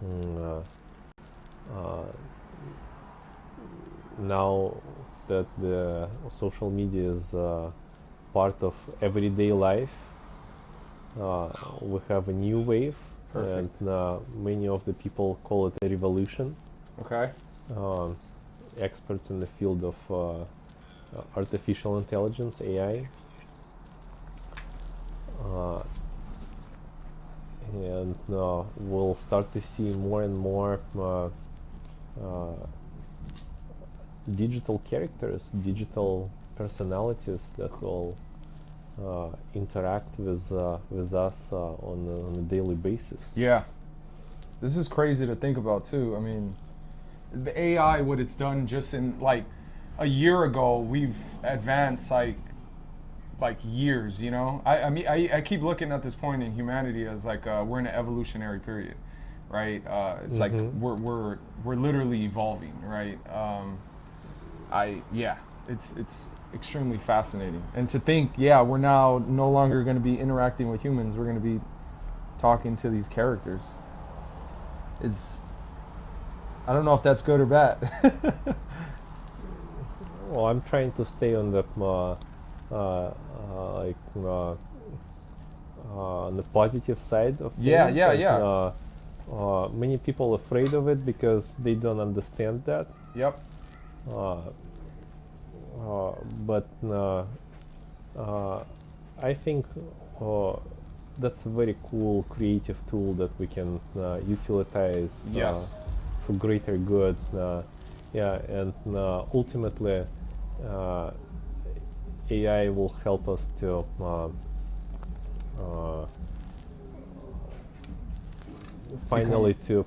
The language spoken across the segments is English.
mm, now that the social media is part of everyday life, we have a new wave, and Perfect. many of the people call it a revolution. Okay. Um, Experts in the field of artificial intelligence, AI, uh, and we'll start to see more and more uh, digital characters, digital personalities that will interact with us on a daily basis. Yeah. This is crazy to think about too. I mean, the AI, what it's done just in like a year ago, we've advanced like years. You know, I mean, I keep looking at this point in humanity as like we're in an evolutionary period, right? It's like we're literally evolving, right? Yeah, it's extremely fascinating, and to think, yeah, we're now no longer going to be interacting with humans. We're going to be talking to these characters. It's I don't know if that's good or bad. Well, I'm trying to stay on the like on the positive side of Yeah, things. yeah, And, yeah. many people afraid of it because they don't understand that. Yep. Uh, but I think that's a very cool creative tool that we can utilize Yes. for greater good. Yeah, and ultimately, uh, AI will help us to uh, finally to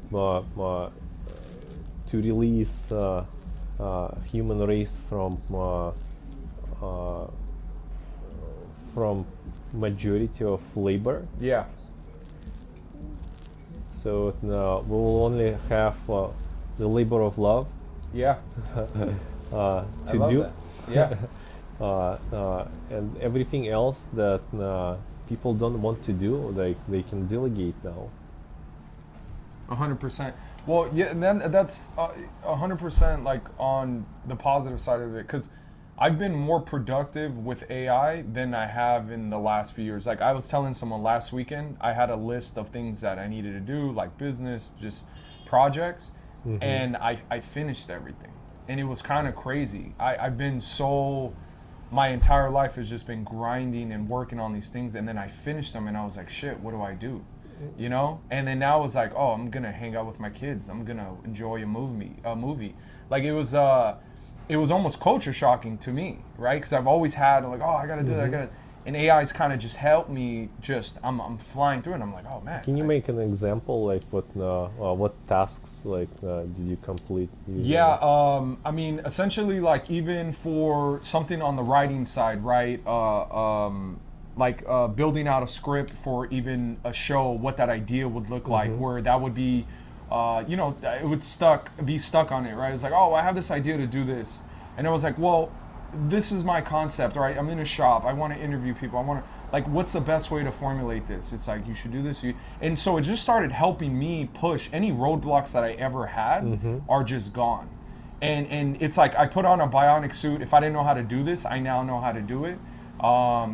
release human race uh, from majority of labor. Yeah. So we will only have the labor of love Yeah. to I love do. that. Yeah. And everything else that people don't want to do, like they can delegate now. 100%. Well, yeah, and then that's 100% like on the positive side of it, because I've been more productive with AI than I have in the last few years. Like I was telling someone last weekend, I had a list of things that I needed to do, like business, just projects, and I finished everything. And it was kind of crazy. I've been so, my entire life has just been grinding and working on these things, and then I finished them and I was like, shit, what do I do? You know, and then now it's like, oh, I'm gonna hang out with my kids, I'm gonna enjoy a movie. Like it was almost culture shocking to me, right? Because I've always had like, oh, I gotta do that, I gotta, and AI's kind of just helped me. Just I'm flying through, and I'm like, oh man. Can you make an example, like what tasks like did you complete using Yeah, it? I mean, essentially, like even for something on the writing side, right? Like building out a script for even a show, what that idea would look like, where that would be, it would be stuck on it, right? It's like, oh, I have this idea to do this, and I was like, well, this is my concept, right? I'm in a shop, I want to interview people, I want to, like, what's the best way to formulate this? It's like, you should do this, and so it just started helping me push any roadblocks that I ever had are just gone. And it's like I put on a bionic suit. If I didn't know how to do this, I now know how to do it.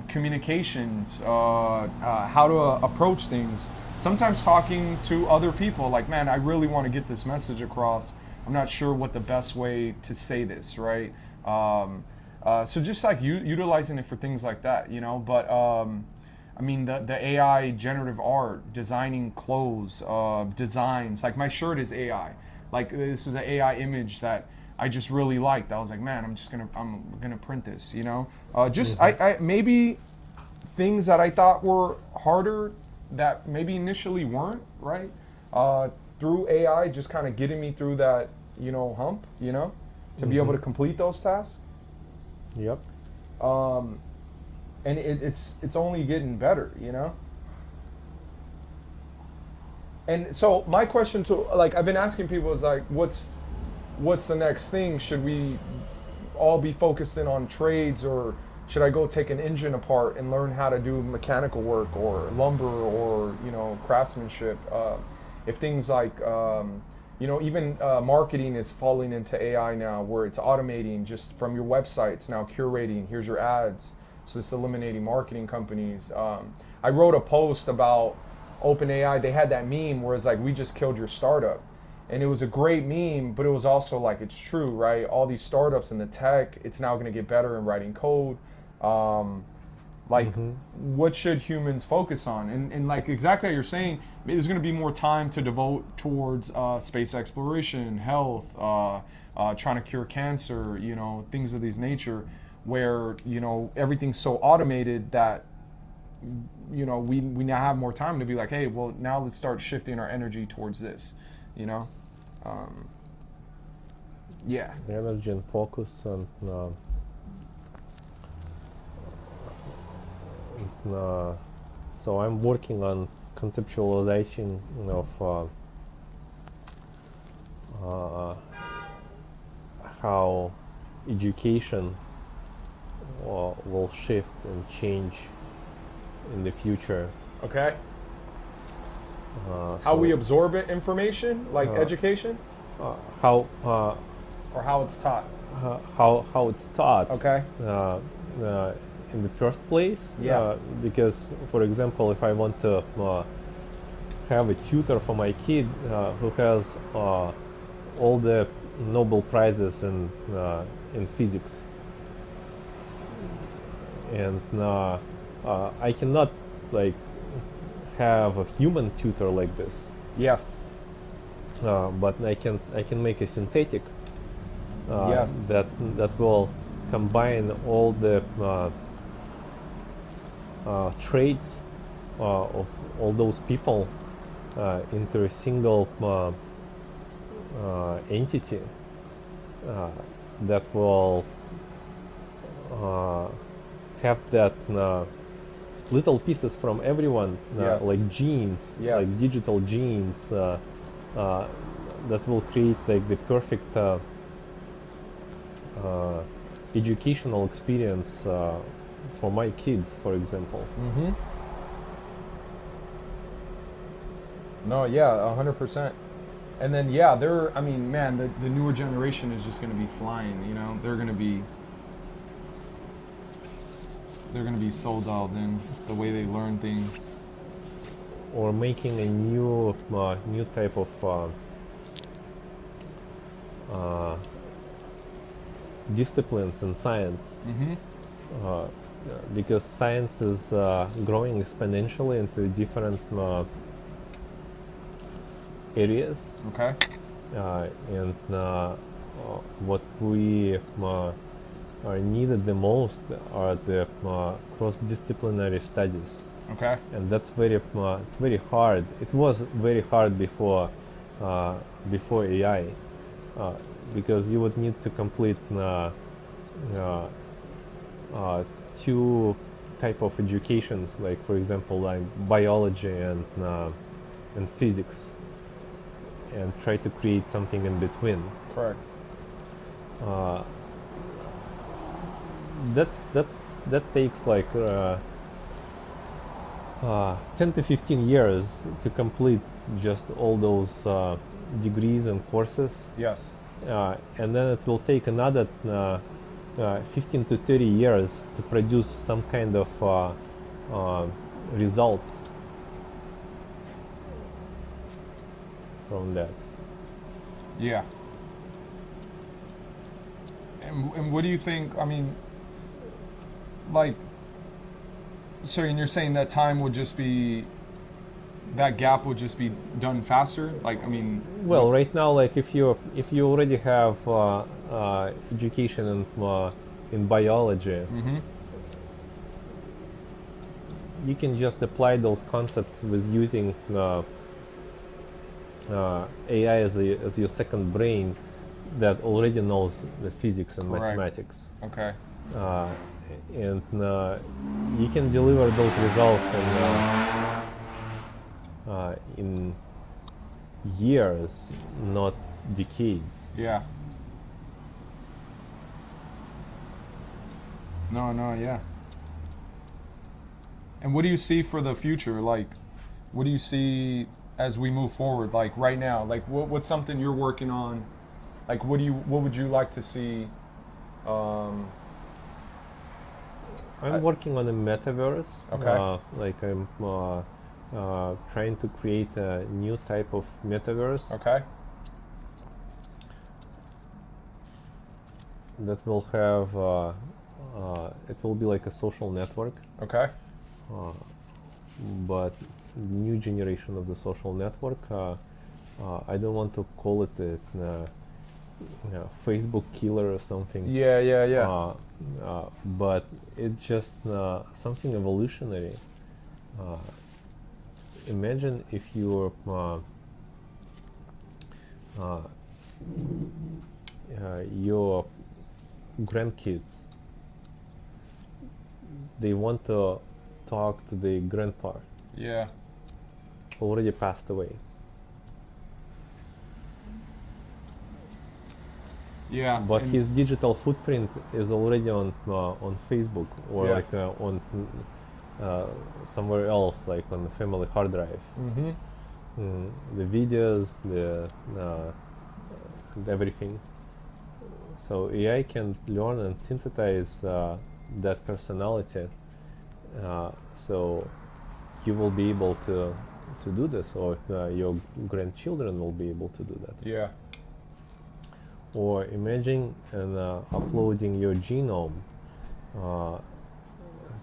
Communications, how to approach things. Sometimes talking to other people, like, man, I really want to get this message across. I'm not sure what the best way to say this, right? So just like utilizing it for things like that, you know. But I mean, the AI generative art, designing clothes, designs. Like my shirt is AI. Like this is an AI image that I just really liked. I was like, man, I'm gonna print this, you know. I maybe things that I thought were harder that maybe initially weren't, right? Through AI, just kind of getting me through that, hump, to be able to complete those tasks. Yep. And it's only getting better, And so my question to, like, I've been asking people is like, what's the next thing? Should we all be focusing on trades, or should I go take an engine apart and learn how to do mechanical work or lumber or craftsmanship? if things like even marketing is falling into AI now, where it's automating just from your website, it's now curating, here's your ads, so it's eliminating marketing companies. I wrote a post about OpenAI. They had that meme where it's like, we just killed your startup. And it was a great meme, but it was also like, it's true, right? All these startups in the tech, it's now going to get better in writing code. What should humans focus on? And like exactly how you're saying, there's going to be more time to devote towards space exploration, health, trying to cure cancer, things of this nature, where, everything's so automated that, we now have more time to be like, hey, well, now let's start shifting our energy towards this, yeah. Energy and focus, and so I'm working on conceptualization of how education will shift and change in the future. Okay. How we absorb it, information, like education, how or how it's taught. How it's taught. Okay. In the first place, Yeah. Because, for example, if I want to have a tutor for my kid who has all the Nobel prizes in physics, and I cannot like have a human tutor like this. Yes. But I can make a synthetic Yes. that will combine all the traits of all those people into a single entity that will have that little pieces from everyone, Yes. like genes, Yes. like digital genes, that will create like the perfect educational experience for my kids, for example. Mm-hmm. No, yeah, 100%. And then, yeah, the newer generation is just going to be flying, they're going to be so dialed in, the way they learn things. Or making a new type of disciplines in science. Mm-hmm. Because science is growing exponentially into different areas, Okay. and what we are needed the most are the cross-disciplinary studies, Okay. and that's it's very hard. It was very hard before AI, because you would need to complete two type of educations, like for example like biology and physics, and try to create something in between. Correct. That takes like 10 to 15 years to complete just all those degrees and courses, Yes. and then it will take another 15 to 30 years to produce some kind of results from that. Yeah. And what do you think? I mean, like, so and you're saying that time would just be, that gap would just be done faster? Like, I mean. Well, right now, like if you already have education in biology, Mm-hmm. you can just apply those concepts with using AI as your second brain that already knows the physics and Correct. mathematics, Okay. and you can deliver those results in years, not decades. Yeah. No, yeah. And what do you see for the future? Like, what do you see as we move forward? Like right now, like what's something you're working on? Like what would you like to see? I'm working on a metaverse. Okay. Like I'm trying to create a new type of metaverse Okay. that will have. It will be like a social network, Okay. but new generation of the social network. I don't want to call it a Facebook killer or something. Yeah. Yeah. Yeah. But it's just something evolutionary. Imagine if your your grandkids, they want to talk to the grandpa Yeah. already passed away. Yeah. But and- his digital footprint is already on Facebook or Yeah. like on somewhere else, like on the family hard drive. Mhm. The videos, the everything. So AI can learn and synthesize that personality. So you will be able to do this, or your grandchildren will be able to do that. Yeah. Or imagine and uploading your genome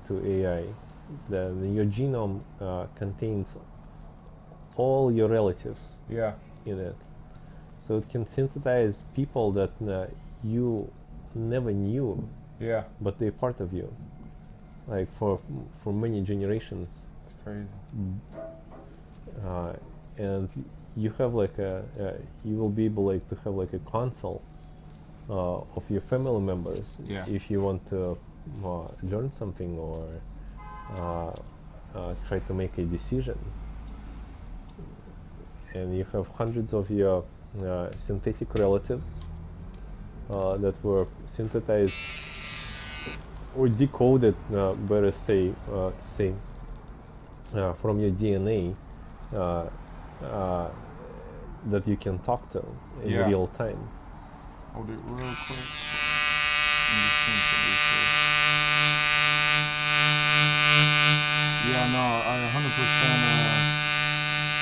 to AI. Then your genome contains all your relatives Yeah. in it. So it can synthesize people that you never knew, Yeah. but they're part of you. Like for many generations. It's crazy. And you have like you will be able like to have like a console of your family members Yeah. if you want to learn something or try to make a decision. And you have hundreds of your synthetic relatives that were synthesized or decoded, better say to say, from your DNA that you can talk to in Yeah. real time. Hold it real quick. Let me just think of this here. Yeah, no, I 100%.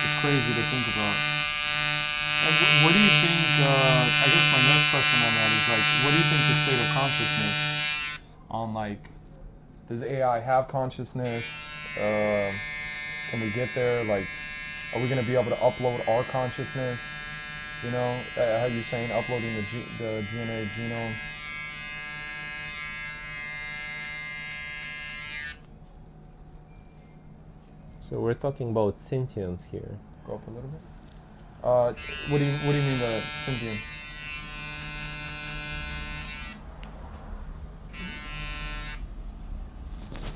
It's crazy to think about. And what do you think? I guess my next question on that is like, what do you think the state of consciousness on like, does AI have consciousness? Can we get there? Like, are we gonna be able to upload our consciousness? You know, how you're saying uploading the DNA genome. So we're talking about sentience here. Go up a little bit. What do you mean the sentient?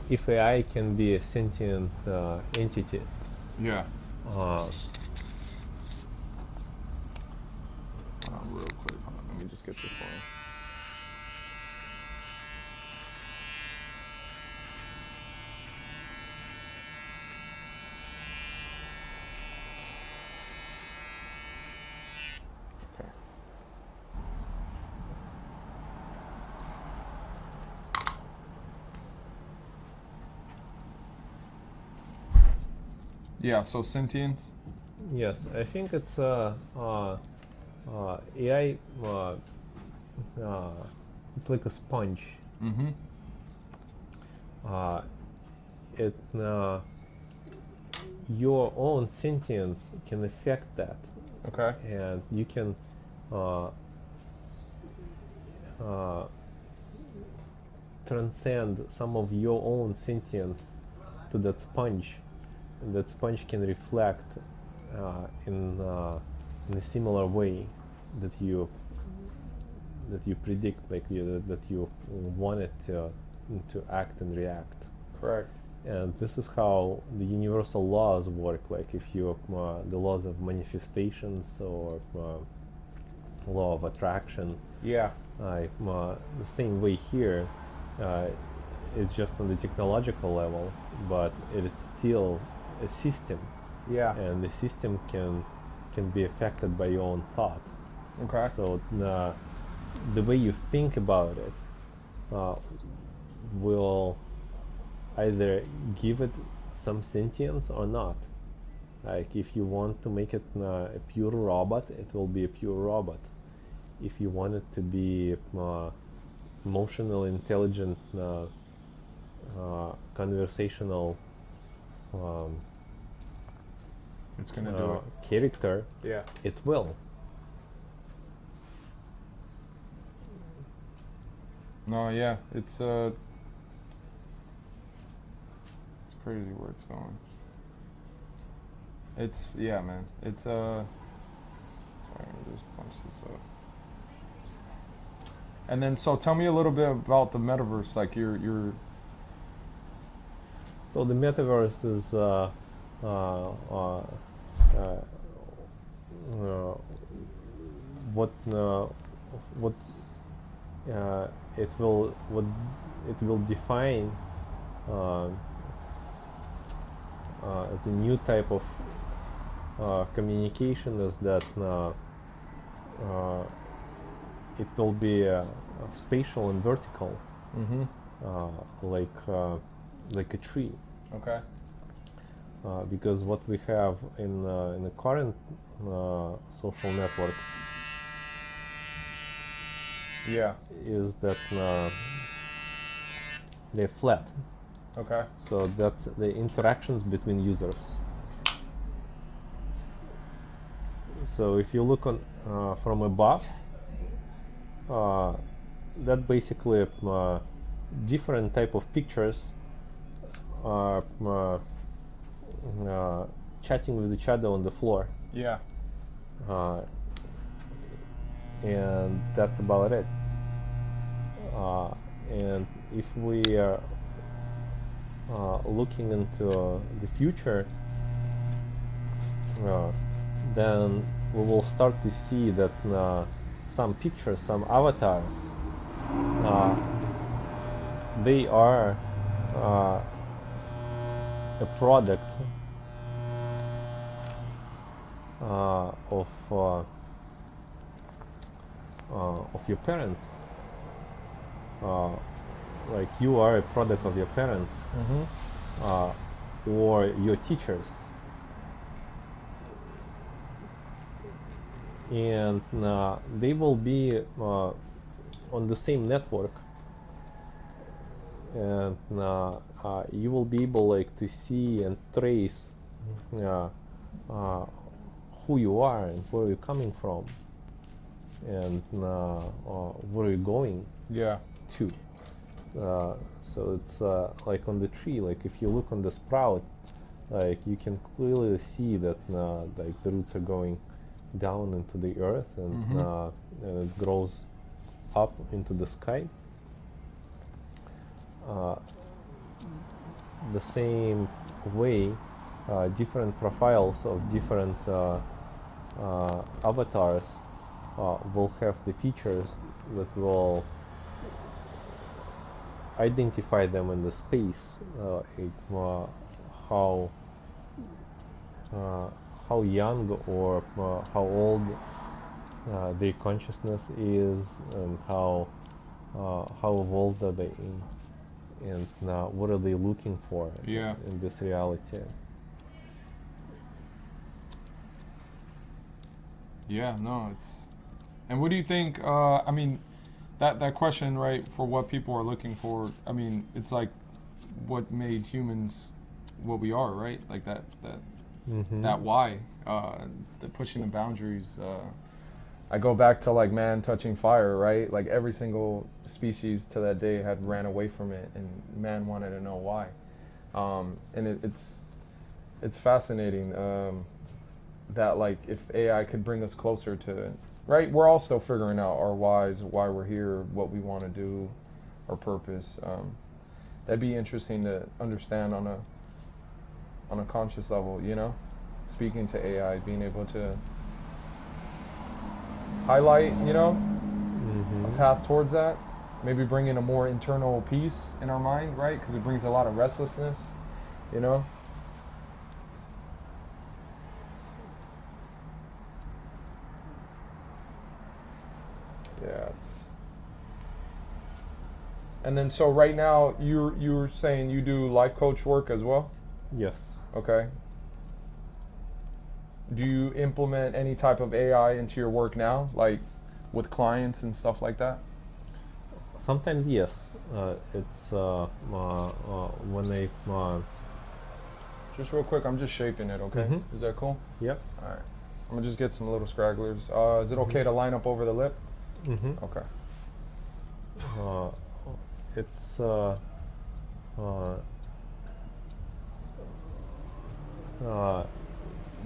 If AI can be a sentient entity, Yeah. uh, Real quick. Hold on, let me just get this one. Okay. Yeah, so sentient. yes, I think it's AI. It's like a sponge. Mm-hmm. It your own sentience can affect that, Okay. and you can transcend some of your own sentience to that sponge, and that sponge can reflect in a similar way that you predict, like that you want it to act and react. Correct. And this is how the universal laws work. Like if you the laws of manifestations or law of attraction, Yeah. the same way here. It's just on the technological level, but it is still a system Yeah. and the system can be affected by your own thought. Okay. So the way you think about it will either give it some sentience or not. Like if you want to make it a pure robot, it will be a pure robot. If you want it to be emotional, intelligent, conversational It's gonna do it. character, Yeah. it will. No, yeah, it's crazy where it's going. It's man. It's sorry, let me just punch this up. And then so tell me a little bit about the metaverse, like your So the metaverse is what it will define as a new type of communication is that it will be spatial and vertical, like a tree. Okay. Because what we have in the current social networks Yeah. is that they're flat. Okay. So that's the interactions between users. So if you look on from above, that basically different type of pictures are chatting with each other on the floor, Yeah. and that's about it. And if we are looking into the future, then we will start to see that some pictures, some avatars, they are a product of your parents. Like you are a product of your parents or your teachers, and they will be on the same network, and you will be able like to see and trace who you are and where you're coming from, and where you're going Yeah. to. So it's like on the tree, like if you look on the sprout, like you can clearly see that like the roots are going down into the earth, and it grows up into the sky. The same way, different profiles of different avatars will have the features that will identify them in the space, how young or how old their consciousness is, and how evolved are they, and what are they looking for Yeah. in this reality. Yeah, no, it's. And what do you think? I mean, that question, right? For what people are looking for. I mean, it's like what made humans what we are, right? Like that why, the pushing the boundaries. I go back to like man touching fire, right? Like every single species to that day had ran away from it, and man wanted to know why. And it's fascinating. That like if AI could bring us closer to, right? We're all still figuring out our whys, why we're here, what we want to do, our purpose. That'd be interesting to understand on a conscious level, you know, speaking to AI, being able to highlight, you know, a path towards that. Maybe bring in a more internal peace in our mind, right? Because it brings a lot of restlessness, you know. Yeah, it's. And then so right now you're saying you do life coach work as well? Yes. Okay. Do you implement any type of AI into your work now, like with clients and stuff like that? Sometimes yes. It's when I Just real quick, I'm just shaping it, okay? Mhm. Is that cool? yep. All right. I'm gonna just get some little scragglers. Is it okay to line up over the lip? Mm-hmm. Okay. Uh, it's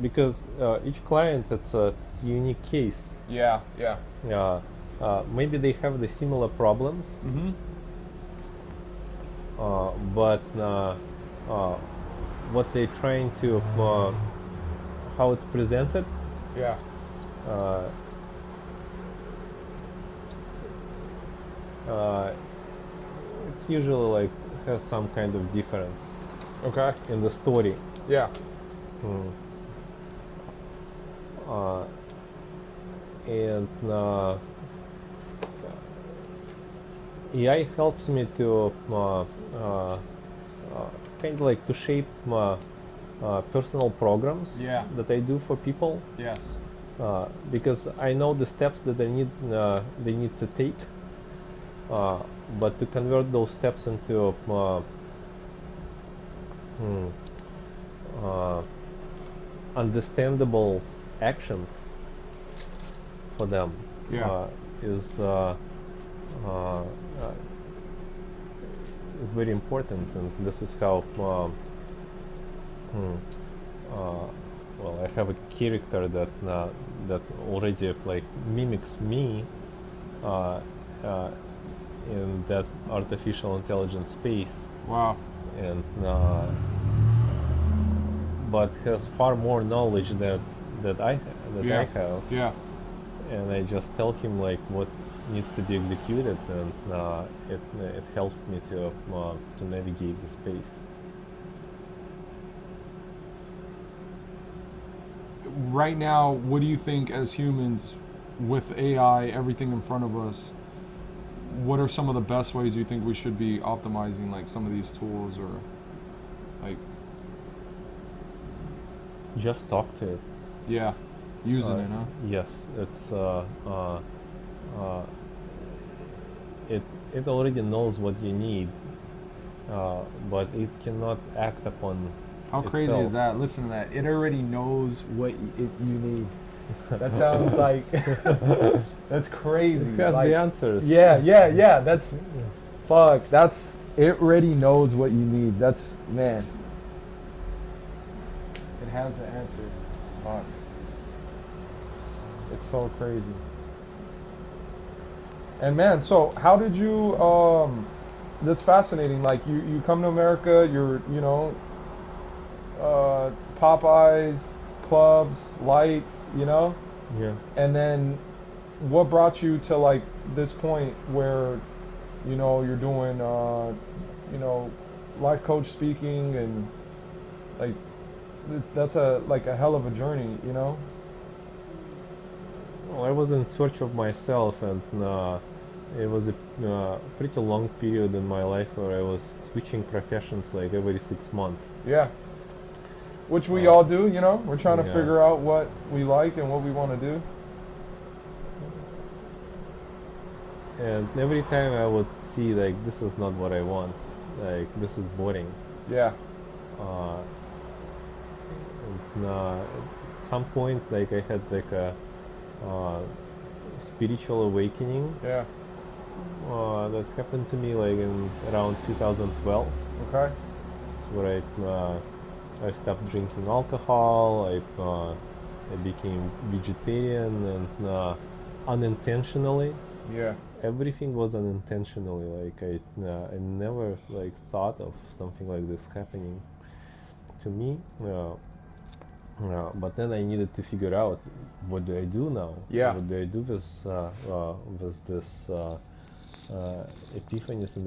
because each client it's a unique case. Yeah, yeah. Maybe they have the similar problems, Mm-hmm. but what they're trying to how it's presented. Yeah. Uh, it's usually like has some kind of difference Okay. in the story. Yeah. Mm. And AI helps me to kind of like to shape personal programs Yeah. that I do for people, Yes. because I know the steps that they need to take, but to convert those steps into understandable actions for them Yeah. is uh, is very important, and this is how well, I have a character that already like mimics me uh, uh, in that artificial intelligence space, Wow. and but has far more knowledge that I Yeah. have, Yeah. and I just tell him like what needs to be executed, and it helps me to navigate the space. Right now, what do you think as humans, with AI, everything in front of us, what are some of the best ways you think we should be optimizing like some of these tools, or like, Just talk to it. yeah, using it, huh? Yes, it's it it already knows what you need, but it cannot act upon How crazy itself. is that? Listen to that. It already knows what you need. That sounds like that's crazy. It has Like, the answers. yeah. That's fuck. That's it. Already knows what you need. That's man. It has the answers. Fuck. It's so crazy. And man, so how did you? That's fascinating. Like you come to America. You're Popeyes, clubs, lights, Yeah. and then what brought you to like this point where you're doing life coach speaking, and like that's a hell of a journey, Well, I was in search of myself, and it was a pretty long period in my life where I was switching professions like every 6 months. Yeah, which we all do. We're trying to Yeah. figure out what we like and what we want to do. And every time I would see like this is not what I want, like this is boring. Yeah. And, at some point, like I had like a spiritual awakening Yeah. that happened to me like in around 2012. Okay. It's where I stopped drinking alcohol. I became vegetarian, and unintentionally. Yeah. Everything was unintentionally. Like I never like thought of something like this happening to me. But then I needed to figure out what do I do now. Yeah. What do I do with this epiphanies and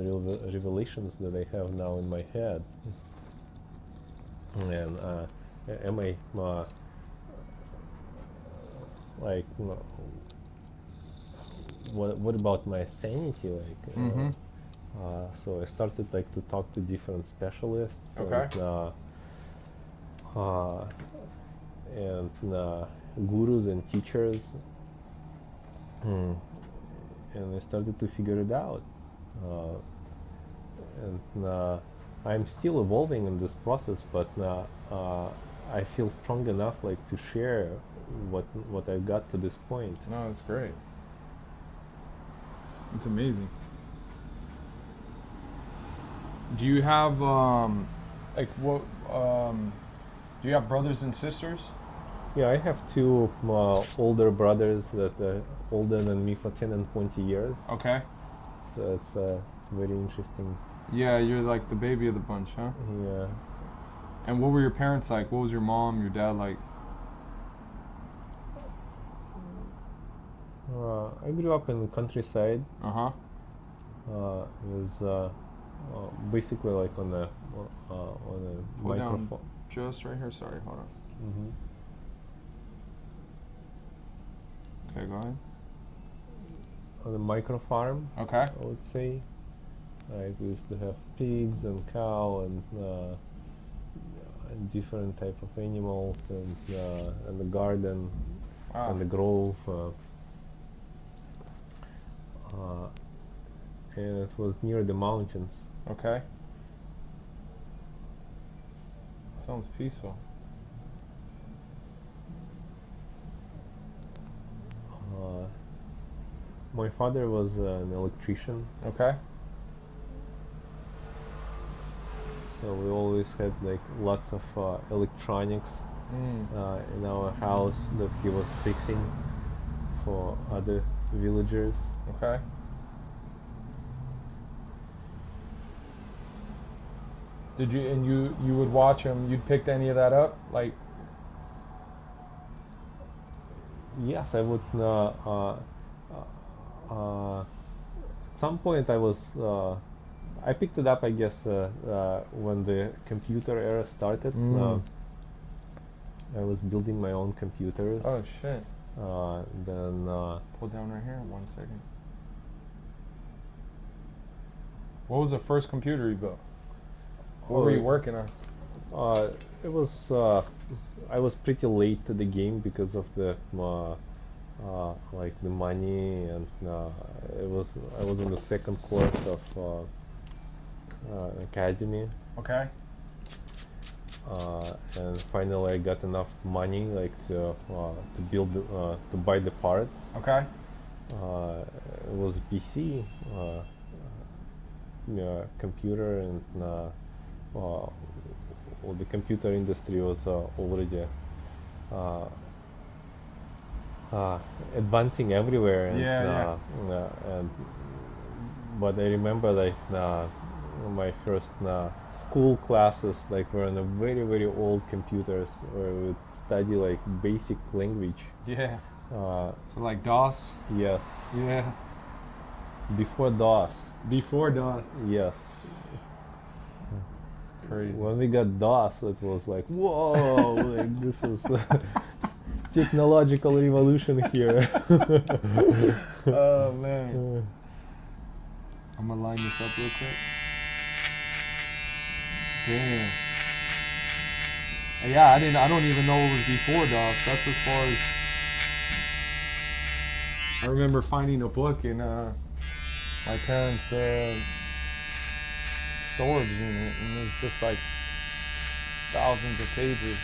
revelations that I have now in my head. And am I like what about my sanity? Like, Mm-hmm. so I started like to talk to different specialists. Okay. And gurus and teachers, and I started to figure it out. And I'm still evolving in this process, but I feel strong enough like to share what I got to this point. No, that's great. It's amazing. Do you have like what? Do you have brothers and sisters? Yeah, I have two older brothers that are older than me for 10 and 20 years. Okay. So it's very interesting. Yeah, you're like the baby of the bunch, huh? Yeah. And what were your parents like? What was your mom, your dad like? I grew up in the countryside. Uh-huh. It was basically like on a Pull down microphone. just right here. Sorry, hold on. Hmm. Okay, go ahead. On a micro farm, Okay. I would say. Like we used to have pigs and cow and different type of animals and the garden Wow. and the grove. And it was near the mountains. Okay. Sounds peaceful. My father was an electrician, Okay. so we always had like lots of electronics in our house that he was fixing for other villagers. Okay. Did you and you would watch him? You'd picked any of that up? Like, Yes, I would. At some point, I picked it up, I guess, when the computer era started. I was building my own computers. oh shit. Then Pull down right here. 1 second. What was the first computer you built? What were you working on? it was. I was pretty late to the game because of the like the money, and I was in the second course of academy. Okay. And finally I got enough money like to build to buy the parts. Okay. It was a PC, computer, and well, the computer industry was already advancing everywhere. And, and but I remember like my first school classes like were on a very old computers where we would study like basic language. Yeah. So like DOS. Yes. Yeah. Before DOS. Before DOS. Yes. It's crazy. When we got DOS, it was like, whoa, like this is technological revolution here. Oh man. I'm gonna line this up real quick. Damn. Yeah, I don't even know what was before DOS. That's as far as I remember finding a book in my parents' storage unit, and it's just like thousands of pages.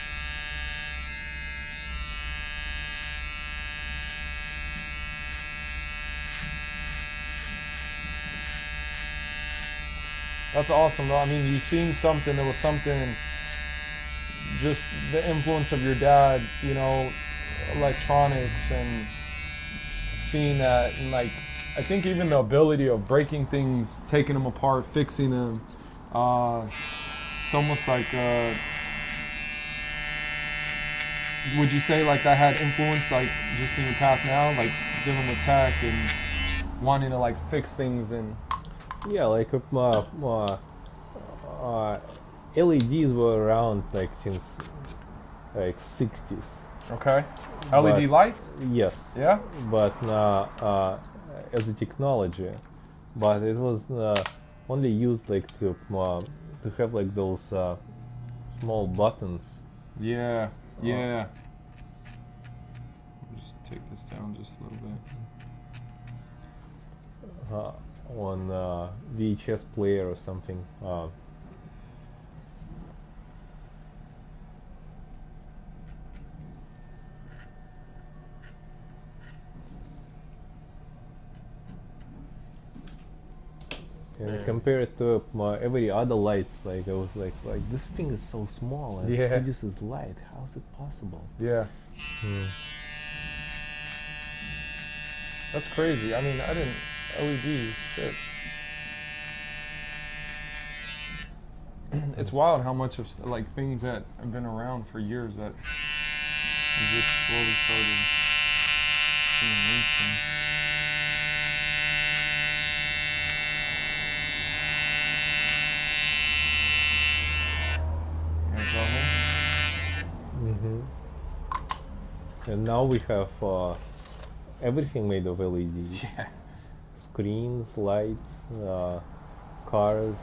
That's awesome though. I mean, you seen something, there was something, just the influence of your dad, you know, electronics, and seeing that, and like, I think even the ability of breaking things, taking them apart, fixing them, it's almost like, would you say like that had influence, like just in your path now, like dealing with tech and wanting to like fix things and... Yeah, like LEDs were around like since like 60s. Okay. LED lights? Yes. Yeah? But as a technology, but it was only used like to have like those small buttons. Yeah, yeah. Just take this down just a little bit. On VHS player or something. And compare it to every other lights, like I was like this thing is so small and it produces light. How is it possible? Yeah. That's crazy. I mean, I didn't LEDs. Shit. It's wild how much of like things that have been around for years that just slowly started being mainstream. And now we have everything made of LEDs. Yeah. Screens, lights, cars.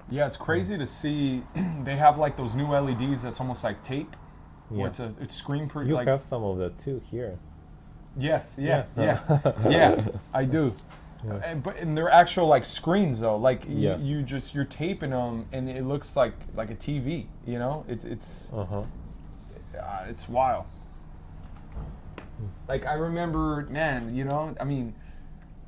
Yeah, it's crazy to see. They have like those new LEDs that's almost like tape. Where it's screen proof. You like, have some of that too here. Yes. Yeah. I do. Yeah. And they're actual like screens though. Like you're taping them and it looks like a TV. You know, it's wild. Like I remember, man. You know, I mean,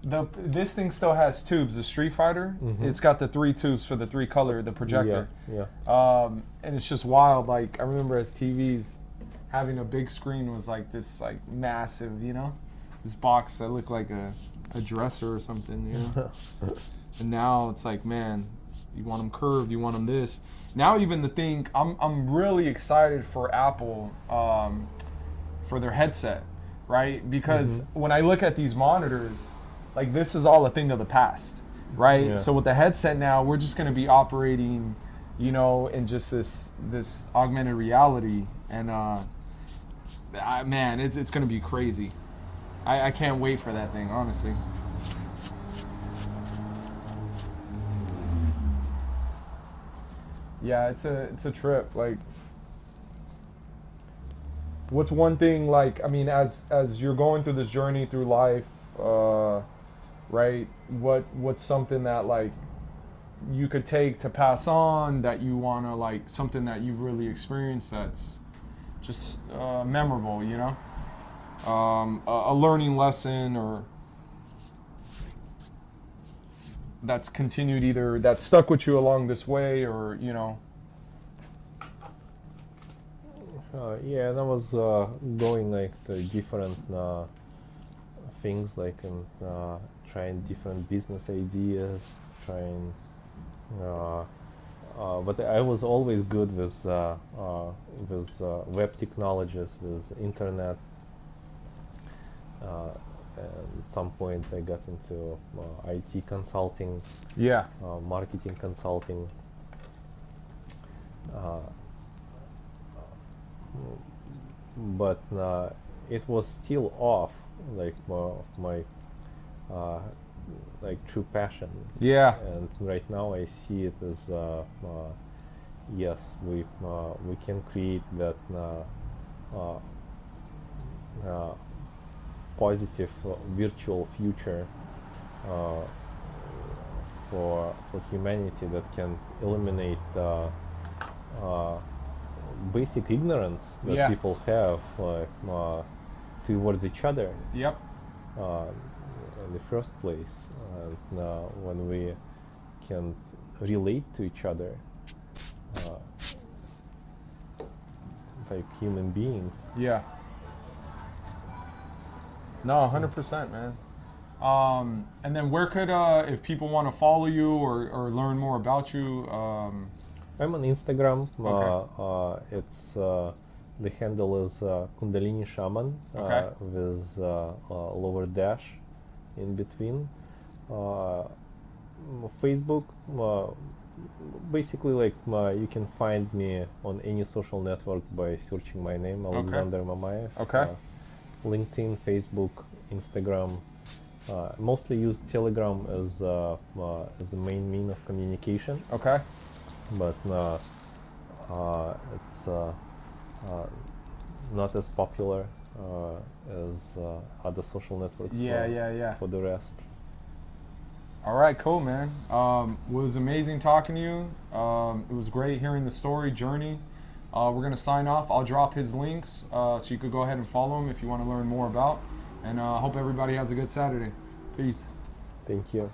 this thing still has tubes. The Street Fighter, it's got the 3 tubes for the 3 color, the projector. And it's just wild. Like I remember as TVs, having a big screen was like this like massive. You know, this box that looked like a dresser or something. You know, and now it's like, man, you want them curved, you want them this. Now even the thing, I'm really excited for Apple for their headset, right? Because when I look at these monitors, like this is all a thing of the past, right? Yeah. So with the headset now, we're just going to be operating, you know, in just this augmented reality, and man, it's going to be crazy. I can't wait for that thing, honestly. Yeah, it's a trip. Like, what's one thing, like, I mean, as you're going through this journey through life, right? What's something that like you could take to pass on, that you wanna, like, something that you've really experienced that's just memorable, you know? A learning lesson, or that's continued, either that's stuck with you along this way, or, you know. Yeah, and I was going like to different things, like trying different business ideas, trying but I was always good with web technologies, with internet. At some point I got into IT consulting, marketing consulting, but it was still off, like my like true passion. Yeah. And right now I see it as yes, we can create that positive virtual future for humanity, that can eliminate basic ignorance that people have, like towards each other. Yep. In the first place, and when we can relate to each other like human beings. Yeah. No, 100%, man. And then where could, if people want to follow you or learn more about you? I'm on Instagram. Okay. It's the handle is Kundalini Shaman, with lower dash in between. Facebook, basically, like you can find me on any social network by searching my name, Alexander Mamayev. Okay. LinkedIn, Facebook, Instagram. Mostly use Telegram as the main mean of communication, Okay. but it's not as popular as other social networks Yeah. for the rest. All right, cool, man. It was amazing talking to you. It was great hearing the story, journey. We're gonna sign off. I'll drop his links so you could go ahead and follow him if you want to learn more about. And I hope everybody has a good Saturday. Peace. Thank you.